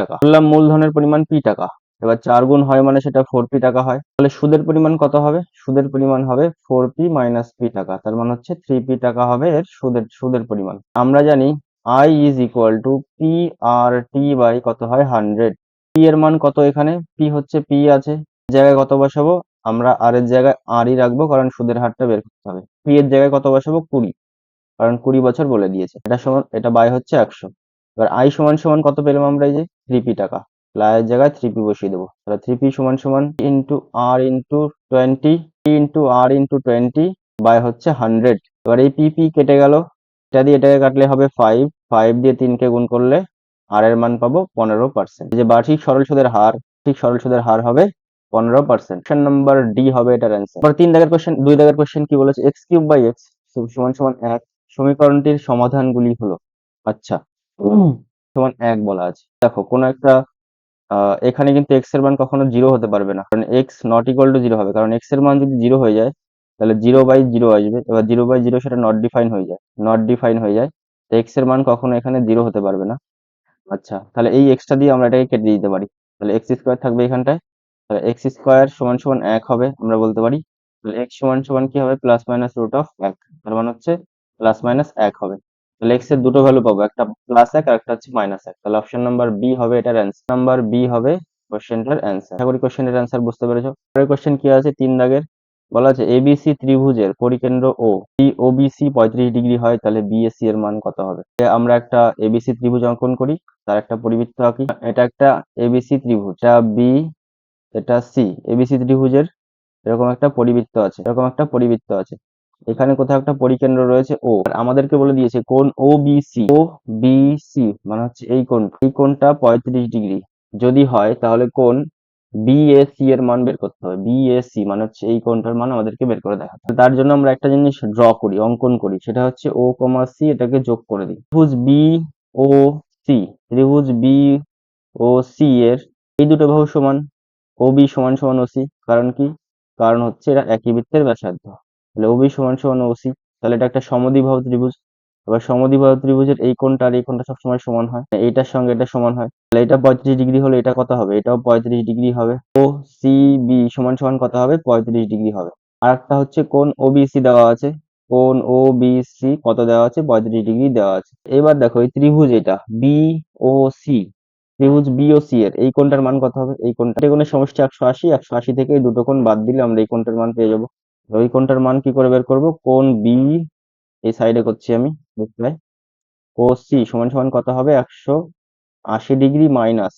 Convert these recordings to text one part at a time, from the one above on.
টাকা, বললাম মূলধনের পরিমাণ পি টাকা। এবার 4 গুণ হয় মানে সেটা 4p টাকা হয়। তাহলে সুদের পরিমাণ কত হবে? সুদের পরিমাণ হবে 4p মাইনাস p টাকা, তার মানে হচ্ছে 3p টাকা হবে এর সুদের পরিমাণ। আমরা জানি I is equal to P R T by কত হয় 100। p এর মান কত? এখানে p হচ্ছে p আছে, জায়গায় কত বসাবো? আমরা আর এর জায়গায় আরই রাখবো, কারণ সুদের হারটা বের করতে হবে। p এর জায়গায় কত বসাবো? 20, কারণ 20 বছর বলে দিয়েছে। এটা সমান, এটা বাই হচ্ছে 100। এবার আই সমান সমান কত পেলাম আমরা? এই যে 3p টাকা, প্লায়ের জায়গায় 3p বসিয়ে দেবো। তাহলে 3p সমান সমান into R into 20, into R into 20 by হচ্ছে 100। এবার এই পিপি কেটে গেল, এটা দিয়ে এটাকে কাটলে হবে 5, 5 দিয়ে 3 কে গুণ করলে আর এর মান পাবো 15%। যে বার্ষিক সরল সুদের হার, ঠিক সরল সুদের হার হবে 15%। অপশন নাম্বার ডি হবে এটার অ্যান্সার। এবার 2 দাগের কোশ্চেন কি বলেছে? এক্স কিউব বাই এক্স সমান সমান 1, সমীকরণটির সমাধানগুলি হলো। আচ্ছা, সমান 1 বলা আছে। দেখো কোন একটা এখানে কিন্তু এক্স এর মান কখনো 0 হতে পারবে না, কারণ এক্স নট ইকুয়াল টু 0 হবে। কারণ এক্স এর মান যদি 0 হয়ে যায় তাহলে 0/0 আসবে। এবার 0/0 সেটা নট ডিফাইন হয়ে যায়, তো এক্স এর মান কখনো এখানে 0 হতে পারবে না। আচ্ছা, তাহলে এই এক্সটা দিয়ে আমরা এটাকে কেটে দিতে পারি। তাহলে এক্স স্কোয়ার থাকবে এখানটায়। তাহলে এক্স স্কোয়ার সমান সমান 1 হবে, আমরা বলতে পারি। তাহলে এক্স সমান সমান কি হবে? প্লাস মাইনাস রুট অফ 1, তার মানে হচ্ছে প্লাস মাইনাস 1 হবে। তাহলে এক্স এর দুটো ভ্যালু পাবো, একটা +1 আর একটা হচ্ছে -1। তাহলে অপশন নাম্বার বি হবে এটার অ্যান্সার। নাম্বার বি হবে কোশ্চেনটার অ্যান্সার। আশা করি কোশ্চেনের অ্যান্সার বুঝতে পেরেছো। পরের কোশ্চেন কি আছে? 3 দাগের বলা আছে এবিসি ত্রিভুজের পরিকেন্দ্র ও ওবিসি 35 ডিগ্রি হয়, তাহলে বিএসি এর মান কত হবে? আমরা একটা এবিসি ত্রিভুজ অঙ্কন করি, তার একটা পরিবৃত্ত আঁকি। এটা একটা এবিসি ত্রিভুজ, এটা বি, এটা সি। এবিসি ত্রিভুজের এরকম একটা পরিবৃত্ত আছে, এখানে কোথাও একটা পরিকেন্দ্র রয়েছে ও। আর আমাদেরকে বলে দিয়েছে কোণ ওবিসি মানে হচ্ছে এই কোণটা 35 ডিগ্রি যদি হয়, তাহলে কোণ বিএসি এর মান বের করতে হবে। বিএসি মানে হচ্ছে এই কোণটার মান আমাদেরকে বের করে দেখাতে হবে। তার জন্য আমরা একটা জিনিস অঙ্কন করি, সেটা হচ্ছে ও কমা সি, এটাকে যোগ করে দিই। ও সি ত্রিভুজ বি ও সি এর এই দুটো বাহু সমান, ও বি সমান সমান ও সি। কারণ কি? কারণ হচ্ছে এরা একই বৃত্তের ব্যাসার্ধ। তাহলে ও বি সমান সমান ও সি, তাহলে এটা একটা সমদ্বিবাহু ত্রিভুজ। এবার সমদ্বিবাহু ত্রিভুজের এই কোণটা আর এই কোণটা সবসময় সমান হয়, এইটার সঙ্গে এটা সমান হয়। তাহলে এটা 35 ডিগ্রি হলে এটা কত হবে? এটাও 35 ডিগ্রি হবে। ও সি বি সমান সমান কত হবে? 35 ডিগ্রি হবে। আর একটা হচ্ছে কোণ ওবিসি দেওয়া আছে, কোণ ওবিসি কত দেওয়া আছে? 35 ডিগ্রি দেওয়া আছে। এবার দেখো এই ত্রিভুজ, এটা বি ও সি, ত্রিভুজ বি ও সি এর এই কোণটার মান কত হবে? এই কোণের সমষ্টি 180, 180 থেকে এই দুটো কোণ বাদ দিলে আমরা এই কোণটার মান পেয়ে যাবো। ওই কোণটার মান কি করে বের করব? কোণ বি এই সাইডে করছি আমি, ও সি সমান সমান কত হবে? 180 degree minus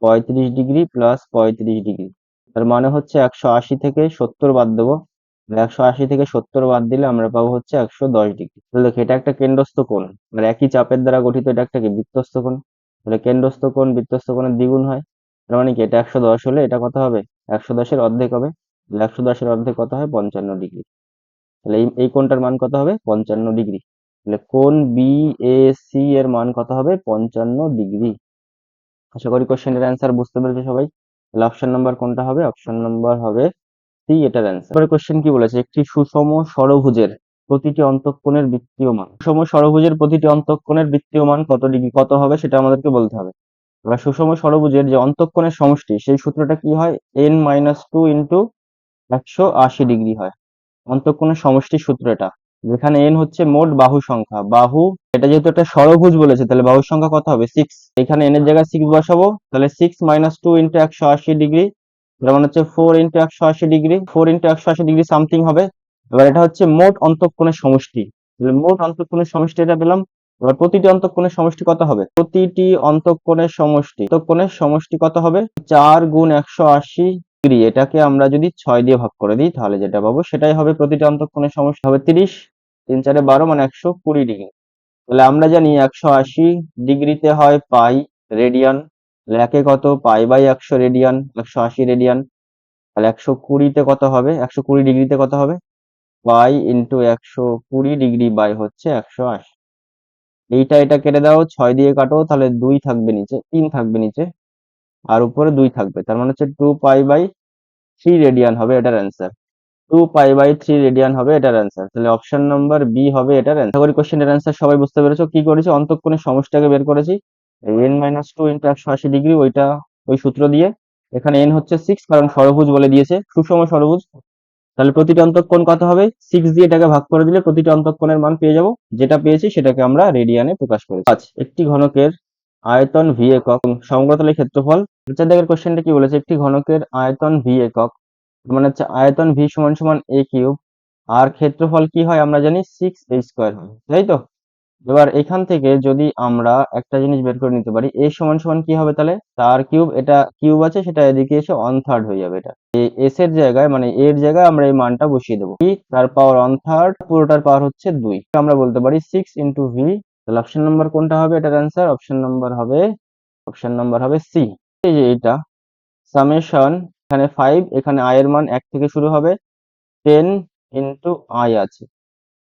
35 degree plus 35 degree. তার মানে হচ্ছে 180 থেকে 70 বাদ দেবো। 180 থেকে 70 বাদ দিলে আমরা পাবো হচ্ছে 110 ডিগ্রি। তাহলে দেখো এটা একটা কেন্দ্রস্থ কোণ, আর একই চাপের দ্বারা গঠিত এটা একটা কি বৃত্তস্থ কোণ। তাহলে কেন্দ্রস্থ কোণ বৃত্তস্থ কোণের দ্বিগুণ হয়। তার মানে কি এটা 110 হলে এটা কত হবে? 110-এর অর্ধেক হবে। তাহলে 110-এর অর্ধেক কত হয়? 55 ডিগ্রি। তাহলে এই কোণটার মান কত হবে? 55 ডিগ্রি। তাহলে কোণ বি এ সি এর মান কত হবে? 55 ডিগ্রি। আশা করি কোশ্চেনের অ্যান্সার বুঝতে পেরেছো সবাই। তাহলে অপশন নাম্বার কোনটা হবে? অপশন নাম্বার হবে সি এটার অ্যান্সার। এবারে কোশ্চেন কি বলেছে? একটি সুষম ষড়ভুজের প্রতিটি অন্তঃকোণের বৃত্তীয় মান, সুষম ষড়ভুজের প্রতিটি অন্তঃকোণের বৃত্তীয় মান কত ডিগ্রি কত হবে সেটা আমাদেরকে বলতে হবে। এবার সুষম ষড়ভুজের যে অন্তঃকোণের সমষ্টি, সেই সূত্রটা কি হয়? n-2 ইন্টু 180 ডিগ্রি হয় অন্তঃকোণের সমষ্টির সূত্র এটা। যেখানে n হচ্ছে মোট বাহু সংখ্যা, এটা যেহেতু একটা ষড়ভুজ বলেছে, তাহলে বাহুর সংখ্যা কত হবে? 6। এখানে n এর জায়গায় 6 বসাবো, তাহলে 6 - 2 ইন্টু 180 ডিগ্রি, তার মানে হচ্ছে 4 into 180 degree, 4 into 180 degree something হবে। এবার এটা হচ্ছে মোট অন্তঃকোণের সমষ্টি, তাহলে মোট অন্তঃকোণের সমষ্টি এটা পেলাম। এবার প্রতিটি অন্তঃকোণের সমষ্টি কত হবে? প্রতিটি অন্তঃকোণের সমষ্টি কত হবে? 4 গুণ 180 ডিগ্রি, এটাকে আমরা যদি 6 দিয়ে ভাগ করে দিই তাহলে যেটা পাবো সেটাই হবে প্রতিটি অন্তঃকোণের সমষ্টি হবে 30। 3 4 12 মানে 120 ডিগ্রি। তাহলে আমরা জানি 180 ডিগ্রিতে হয় পাই রেডিয়ান। তাহলে একে কত? পাই/100 রেডিয়ান, 180 রেডিয়ান। তাহলে 120-তে কত হবে? 120 ডিগ্রিতে কত হবে? পাই ইন্টু 120 ডিগ্রি বাই হচ্ছে 180। এটা কেটে দাও, 6 দিয়ে কাটো, তাহলে 2 থাকবে নিচে, 3 থাকবে নিচে, আর উপরে 2 থাকবে। তার মানে হচ্ছে 2π/3 রেডিয়ান হবে এটার অ্যান্সার। 2π/3 রেডিয়ান হবে এটার অ্যান্সার। তাহলে অপশন নাম্বার বি হবে এটার অ্যান্সার। আশা করি কোশ্চেনের অ্যান্সার সবাই বুঝতে পেরেছো। কি করেছি? অন্তঃকোণের সমষ্টিটাকে বের করেছি, n minus two into 180 degree, ওইটা ওই সূত্র দিয়ে। এখানে n হচ্ছে 6, কারণ ষড়ভুজ বলে দিয়েছে, সুষম ষড়ভুজ। তাহলে প্রতিটি অন্তঃকোণ কত হবে? 6 দিয়ে এটাকে ভাগ করে দিলে প্রতিটি অন্তঃকোণের মান পেয়ে যাব। যেটা পেয়েছি সেটাকে আমরা রেডিয়ানে প্রকাশ করেছি। আচ্ছা, একটি ঘনকের আয়তন v একক এবং সমগ্রতলের ক্ষেত্রফল। আচ্ছা, দেখের কোশ্চেনটা কি বলেছে, একটি ঘনকের আয়তন v একক, মানে হচ্ছে আয়তন v সমান সমান a কিউব, আর ক্ষেত্রফল কি হয় আমরা জানি 6a² হয়, তাই তো? এবার এখান থেকে যদি আমরা একটা জিনিস বের করে নিতে পারি, a সমান সমান কি হবে তাহলে, তার কিউব, এটা কিউব আছে সেটা এদিকে এসে 1/3 হয়ে যাবে। এটা এস এর জায়গায়, মানে এর জায়গায় আমরা এই মানটা বসিয়ে দেবো, কি তার পাওয়ার 1/3, পুরোটার পাওয়ার হচ্ছে 2। আমরা বলতে পারি 6 ইন্টু ভি। তাহলে অপশন নাম্বার কোনটা হবে এটার অ্যান্সার? অপশন নাম্বার হবে সি। এই যে এটা সামেশন, এখানে 5, এখানে আই এর মান 1 থেকে শুরু হবে, 10 ইন্টু আই আছে।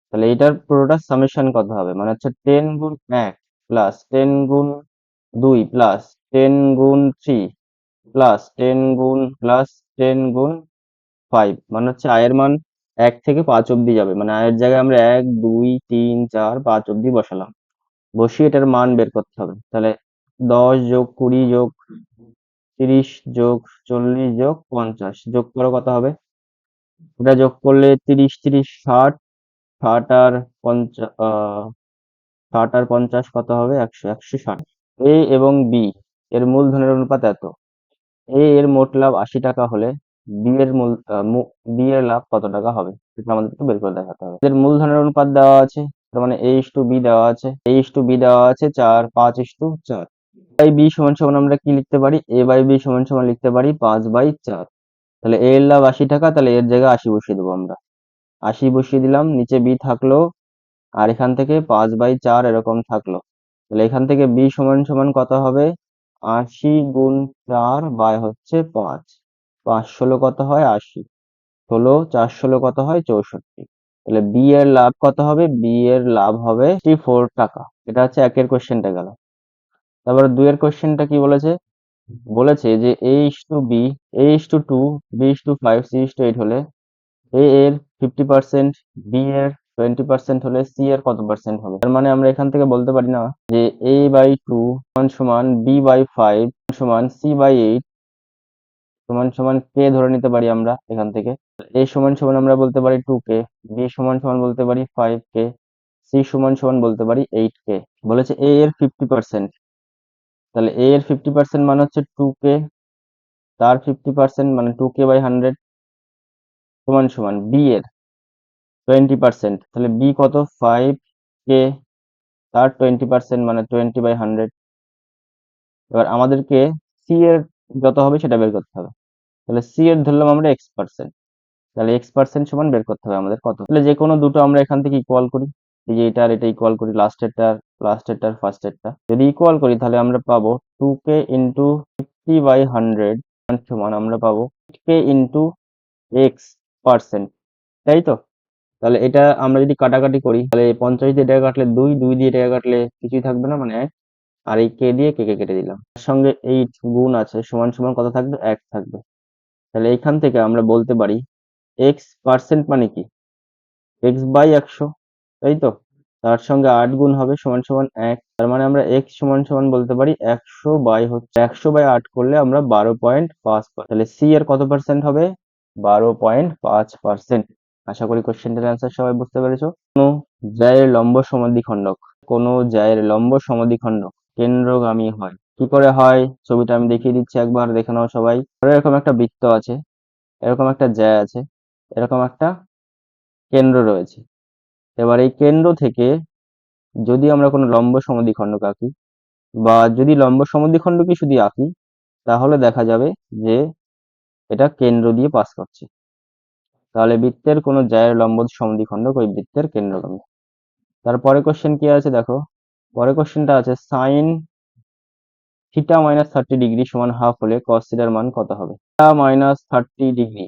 তাহলে এটার পুরোটা সামেশন কত হবে, মানে হচ্ছে 10 গুণ 1 প্লাস 10 গুণ 2 প্লাস 10 গুণ 3 প্লাস 10 গুণ প্লাস 10 গুণ 5, মানে হচ্ছে আয়ের মান 1 থেকে 5 অব্দি যাবে, মানে আয়ের জায়গায় আমরা 1 2 3 4 5 অব্দি বসালাম, বসিয়ে এটার মান বের করতে হবে। তাহলে 10 যোগ 20 যোগ 30 যোগ 40 যোগ 50 যোগ করো, কত হবে? এটা যোগ করলে 30 30 60, 60 আর 50, 60 আর 50 কত হবে? 100, 160। এ এবং বি এর মূলধনের অনুপাত এত, এ এর মোট লাভ 80 টাকা হলে বি এর বি এর লাভ কত টাকা হবে, সেটা আমাদেরকে বের করে দেখাতে হবে। এদের মূলধনের অনুপাত দেওয়া আছে, তার মানে a/b দেওয়া আছে, a/b দেওয়া আছে 4, 5/4। বাই বি সমান সমান আমরা কি লিখতে পারি? a বাই বি সমান সমান লিখতে পারি 5/4। তাহলে a এর লাভ 80 টাকা, তাহলে এর জায়গায় 80 বসিয়ে দেবো আমরা, 80 বসিয়ে দিলাম, নিচে বি থাকলো, আর এখান থেকে 5/4 এরকম থাকলো। তাহলে এখান থেকে বি সমান সমান কত হবে? 80 গুণ 4 বাই হচ্ছে 5, 5 ষোলো কত হয়? 80, 16 4 ষোলো কত হয়? 64। তাহলে বি এর লাভ কত হবে? বি এর লাভ হবে 64 টাকা। এটা হচ্ছে একের কোশ্চেনটা গেল। তারপরে দুইয়ের কোশ্চেনটা কি বলেছে? বলেছে যে a/b, a/2, b/5, c/8 হলে এ এর 50%, বি এর 20% হলে সি এর কত পার্সেন্ট হবে? তার মানে আমরা এখান থেকে বলতে পারি না যে a/2 সমান সমান b/5 সমান c/8 সমান সমান কে ধরে নিতে পারি আমরা এখান থেকে। a সমান সমান আমরা বলতে পারি 2k, b সমান সমান বলতে পারি 5k, c সমান সমান বলতে পারি 8k। বলেছে a এর 50%, তাহলে a এর 50% মানে হচ্ছে 2k, তার 50% মানে 2k বাই 100 সমান সমান b এর 20%, তাহলে b কত? 5k, তার 20% মানে 20/100। এবার আমাদেরকে সি এর যত হবে সেটা বের করতে হবে। তাহলে সি এর ধরলাম আমরা x%, তাহলে x% সমান বের করতে হবে আমাদের কত। তাহলে যে কোনো দুটো আমরা এখান থেকে ইকুয়াল করি, এই যে এটা আর এটা ইকুয়াল করি, লাস্টেরটার ফার্স্টেরটা যদি ইকুয়াল করি তাহলে আমরা পাবো 2k ইন্টু 50/100 সমান আমরা পাবো k ইন্টু x%, তাই তো? তাহলে এটা আমরা যদি কাটাকাটি করি, তাহলে 50 দিয়ে এটাকে কাটলে 2, 2 দিয়ে এটাকে কাটলে কিছুই থাকবে না, মানে 1, আর এই কে দিয়ে কে কে কেটে দিলাম, তার সঙ্গে 8 গুণ আছে, সমান সমান কত থাকবে? 1 থাকবে। তাহলে এখান থেকে আমরা বলতে পারি x% মানে কি? x/100, তাই তো? তার সঙ্গে 8 গুণ হবে, সমান সমান 1, তার মানে আমরা x সমান সমান বলতে পারি 100/8 করলে আমরা 12.5, তাহলে সি এর কত পার্সেন্ট হবে? 12.5%। আশা করি কোশ্চেনটার অ্যান্সার সবাই বুঝতে পেরেছো। জায়ের লম্ব সমদ্বিখণ্ডক, কোনো জায়ের লম্ব সমদ্বিখণ্ডক কেন্দ্রগামী হয়। কি করে হয় ছবিটা আমি দেখিয়ে দিচ্ছি, একবার দেখে নাও সবাই। এরকম একটা বৃত্ত আছে, এরকম একটা জ্যা আছে, এরকম একটা কেন্দ্র রয়েছে। এবার এই কেন্দ্র থেকে যদি আমরা কোনো লম্ব সমদ্বিখণ্ডক আঁকি, বা যদি লম্ব সমদ্বিখণ্ডকই শুধু আঁকি, তাহলে দেখা যাবে যে এটা কেন্দ্র দিয়ে পাস করছে। তাহলে বৃত্তের কোনো জায়ের লম্ব সমদ্বিখণ্ডক ওই বৃত্তের কেন্দ্রগামী। তারপরে কোশ্চেন কি আছে দেখো, পরের কোশ্চেনটা আছে সাইন থিটা মাইনাস 30 ডিগ্রি সমান হাফ হলে কস থিটার মান কত হবে? থিটা মাইনাস 30 ডিগ্রি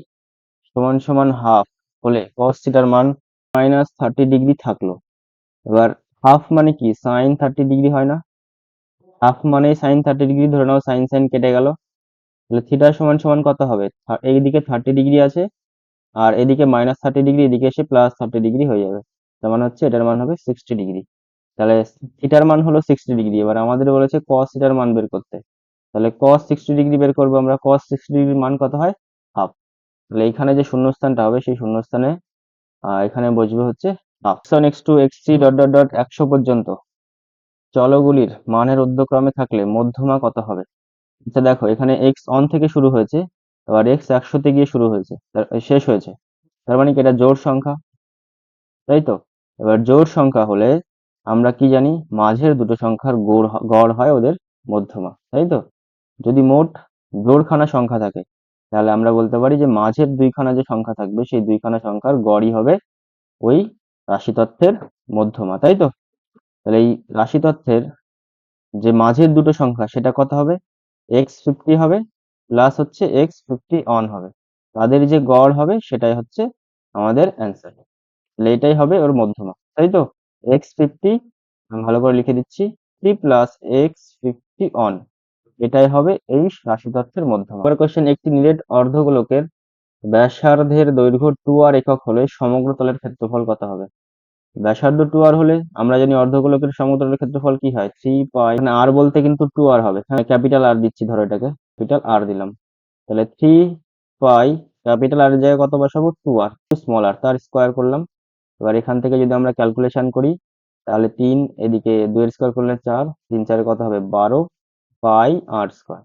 সমান সমান হাফ হলে কস থিটার মান -30 ডিগ্রি থাকলো। এবার হাফ মানে কি? সাইন 30 ডিগ্রি হয় না? হাফ মানে সাইন 30 ডিগ্রি, ধরে নাও সাইন সাইন কেটে গেল, তাহলে থিটা সমান সমান কত হবে? এইদিকে 30 ডিগ্রি আছে, আর এদিকে -30 ডিগ্রি, এদিকে এসে +30 ডিগ্রি হয়ে যাবে, তার মানে হচ্ছে এটার মান হবে 60 ডিগ্রি। তাহলে থিটার মান হলো 60 ডিগ্রি। এবার আমাদের বলেছে কস থিটার মান বের করতে। তাহলে কস 60 ডিগ্রি বের করবো আমরা। কস 60 ডিগ্রির মান কত হয়? হাফ। তাহলে এইখানে যে শূন্যস্থানটা হবে সেই শূন্যস্থানে এখানে বসবে হচ্ছে half. x1 x2 x3 dot dot dot 100 পর্যন্ত চলগুলির মানের ঊর্ধ্বক্রমে থাকলে মধ্যমা কত হবে? আচ্ছা দেখো, এখানে x1 থেকে শুরু হয়েছে, এবার x 100-তে গিয়ে শুরু হয়েছে, শেষ হয়েছে। তার মানে কি এটা জোড় সংখ্যা, তাই তো? এবার জোড় সংখ্যা হলে আমরা কি জানি? মাঝের দুটো সংখ্যার গড় হয় ওদের মধ্যমা, তাই তো? যদি মোট জোড়খানা সংখ্যা থাকে তাহলে আমরা বলতে পারি যে মাঝের দুইখানা যে সংখ্যা থাকবে সেই দুইখানা সংখ্যার গড়ই হবে ওই রাশিতত্ত্বের মধ্যমা, তাই তো? তাহলে এই রাশিতত্ত্বের যে মাঝের দুটো সংখ্যা সেটা কত হবে? x50 হবে প্লাস হচ্ছে x51 হবে। তাদের যে গড় হবে সেটাই হচ্ছে আমাদের অ্যান্সার। তাহলে এটাই হবে ওর মধ্যমা, তাই তো? x50 আমি ভালো করে লিখে দিচ্ছি, 3 প্লাস x51 এটাই হবে এই রাশিতত্ত্বের মধ্যমা। পরের কোশ্চেন, একটি নিরেট অর্ধগোলকের ব্যাসার্ধের দৈর্ঘ্য 2r একক হলে সমগ্র তলের ক্ষেত্রফল কত হবে? ব্যাসার্ধ 2r হলে আমরা জানি অর্ধগোলকের সমগ্র তলের ক্ষেত্রফল কি হয়? 3 পাই, মানে r বলতে কিন্তু 2r হবে। হ্যাঁ, ক্যাপিটাল R দিচ্ছি, ধরো এটাকে ক্যাপিটাল R দিলাম। তাহলে 3 পাই ক্যাপিটাল R এর জায়গায় কত বসাবো? 2r, স্মল r, তার স্কোয়ার করলাম। এবার এখান থেকে যদি আমরা ক্যালকুলেশন করি তাহলে 3, এদিকে 2 এর স্কোয়ার করলে 4, 3 4 কত হবে? 12 পাই r স্কোয়ার।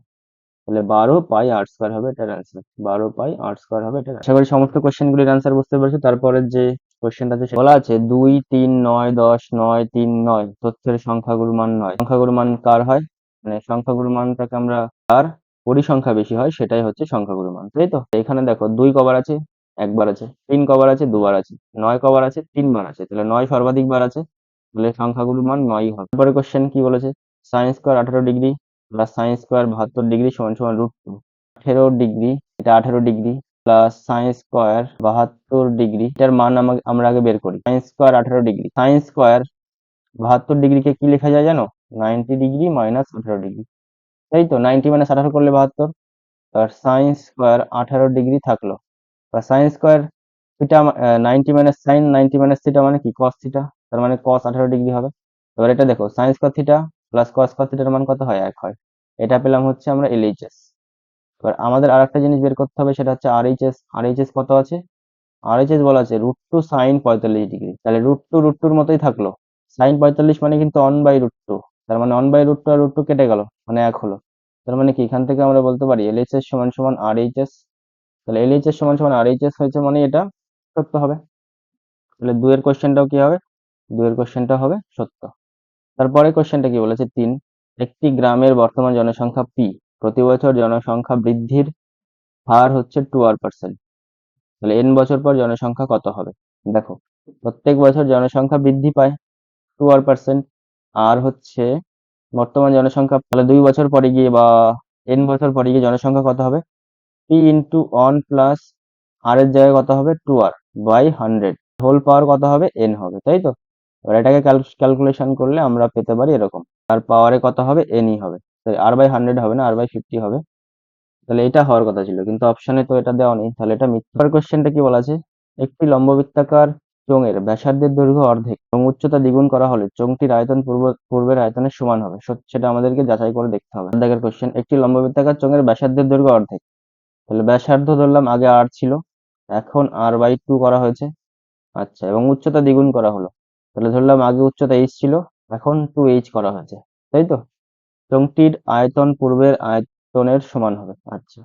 তাহলে 12 পাই r স্কোয়ার হবে এটার অ্যান্সার। 12 পাই r স্কোয়ার হবে এটার। আশা করি সমস্ত কোশ্চেনগুলির অ্যান্সার বুঝতে পেরেছো। তারপরের যে কোশ্চেনটা আছে বলা আছে 2 3 9 10 9 3 9 তথ্যের সংখ্যাগুরু মান 9। সংখ্যাগুরু মান কার হয়? মানে সংখ্যাগুরু মানটাকে আমরা কার পরিসংখ্যা বেশি হয় সেটাই হচ্ছে সংখ্যাগুরু মান, তাই তো? এখানে দেখো 2 কবার আছে? একবার আছে। 3 কবার আছে? দুবার আছে। 9 কবার আছে? 3 বার আছে। তাহলে 9 সর্বাধিক বার আছে, তাহলে সংখ্যাগুরু মান 9 হবে। তারপরে কোশ্চেন কি বলেছে? Sine square 18 degree plus sine square 72 degree সমান সমান √2। 18 ডিগ্রি, এটা 18 degree plus sine square 72 degree, এটার মান আমরা আগে বের করি। Sine square 18 degree, sine square 72 ডিগ্রিকে কি লেখা যায় জানো? 90 ডিগ্রি মাইনাস 18 ডিগ্রি, তাই তো? 90 মাইনাস 18 করলে 72। আর সাইন স্কোয়ার 18 ডিগ্রি থাকলো, বা sine square theta 90 minus sine 90 minus theta মানে কি? কস থিটা, তার মানে কস 18 ডিগ্রি হবে। এবার এটা দেখো, sine square theta plus cos square থিটার মান কত হয়? 1 হয়। এটা পেলাম হচ্ছে আমরা LHS। এবার আমাদের আরেকটা জিনিস বের করতে হবে, সেটা হচ্ছে RHS। RHS কত আছে? RHS বলা আছে √2 সাইন 45 ডিগ্রি। তাহলে √2 √2 মতোই থাকলো। সাইন 45 মানে কিন্তু 1/√2, তার মানে 1/√2 আর √2 কেটে গেল, মানে 1 হলো। তার মানে কি এখান থেকে আমরা বলতে পারি LHS সমান সমান RHS। তাহলে LHS সমান সমান RHS হয়েছে, মানে এটা সত্য হবে। তাহলে 2 এর কোশ্চেনটাও কি হবে? 2 এর কোশ্চেনটা হবে সত্য। তারপরে কোশ্চেনটা কি বলেছে? 3, একটি গ্রামের বর্তমান জনসংখ্যা P, প্রতি বছর জনসংখ্যা বৃদ্ধির হার হচ্ছে 2r%। তাহলে n বছর পর জনসংখ্যা কত হবে? দেখো, প্রত্যেক বছর জনসংখ্যা বৃদ্ধি পায় 2r%। আর হচ্ছে বর্তমান জনসংখ্যা, তাহলে 2 বছর পরে গিয়ে বা n বছর পরে গিয়ে জনসংখ্যা কত হবে? p ইন্টু 1 প্লাস r এর জায়গায় কত হবে? 2r বাই 100 হোল পাওয়ার কত হবে? n হবে, তাই তো? এবার এটাকে ক্যালকুলেশন করলে আমরা পেতে পারি এরকম, আর পাওয়ারে কত হবে? n ই হবে। তাই r বাই 100 হবে না, r বাই 50 হবে। তাহলে এটা হওয়ার কথা ছিল, কিন্তু অপশনে তো এটা দেওয়া নেই, তাহলে এটা মিথ্যার। কোশ্চেনটা কি বলা আছে? একটি লম্ববৃত্তাকার চোঙের ব্যাসার্ধের দৈর্ঘ্য অর্ধেক এবং উচ্চতা দ্বিগুণ করা হলে চোঙটির আয়তন পূর্বের আয়তনের সমান হবে। সেটা আমাদেরকে যাচাই করে দেখতে হবে। দেখের কোশ্চেন, একটি লম্ববৃত্তাকার চোঙের ব্যাসার্ধের দৈর্ঘ্য অর্ধেক। তাহলে ব্যাসার্ধ ধরলাম আগে r ছিল, এখন r/2 করা হয়েছে। আচ্ছা, এবং উচ্চতা দ্বিগুণ করা হলো, তাহলে ধরলাম আগে উচ্চতা h ছিল, এখন 2h করা হয়েছে, তাই তো? চোঙটির আয়তন পূর্বের আয়তনের সমান হবে। আচ্ছা,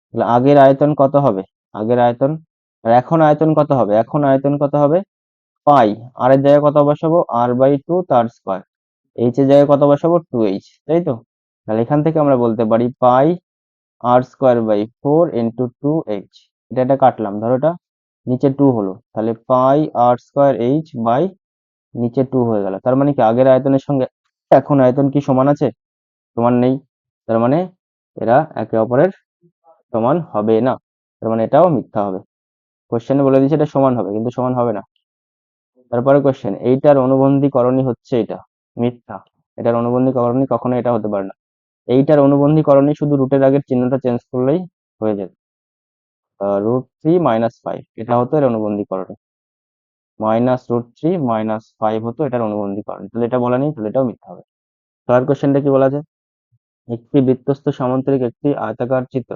তাহলে আগের আয়তন কত হবে? আগের আয়তন, আর এখন আয়তন কত হবে? এখন আয়তন কত হবে? পাই, আর এর জায়গায় কত বসাবো? r/2 তার স্কোয়ার। এইচ এর জায়গায় কত বসাবো? 2h, তাই তো? তাহলে এখান থেকে আমরা বলতে পারি পাই r²/4 ইন্টু 2h। এটা কাটলাম, ধরো এটা নিচে 2 হলো, তাহলে পাই r²h বাই নিচে 2 হয়ে গেল। তার মানে কি আগের আয়তনের সঙ্গে এখন আয়তন কি সমান আছে? সমান নেই। তার মানে এরা একে অপরের সমান হবে না, তার মানে এটাও মিথ্যা হবে। কোশ্চেনে বলে দিয়েছে এটা সমান হবে, কিন্তু সমান হবে না। তারপরে কোশ্চেন, এইটার অনুবন্ধী করণী হচ্ছে এটা। মিথ্যা, এটার অনুবন্ধী করণী কখনো এটা হতে পারে না। এইটার অনুবন্ধী করণী শুধু রুটের আগের চিহ্নটা চেঞ্জ করলেই হয়ে যাবে। √3 - 5 এটা হতো এর অনুবন্ধী করণী। -√3 - 5 হতো এটার অনুবন্ধীকরণ, তাহলে এটা বলা নেই, তাহলে এটাও মিথ্যা হবে। পরের কোশ্চেনটা কি বলা আছে, একটি বৃত্তস্থ সামান্তরিক একটি আয়তাকার চিত্র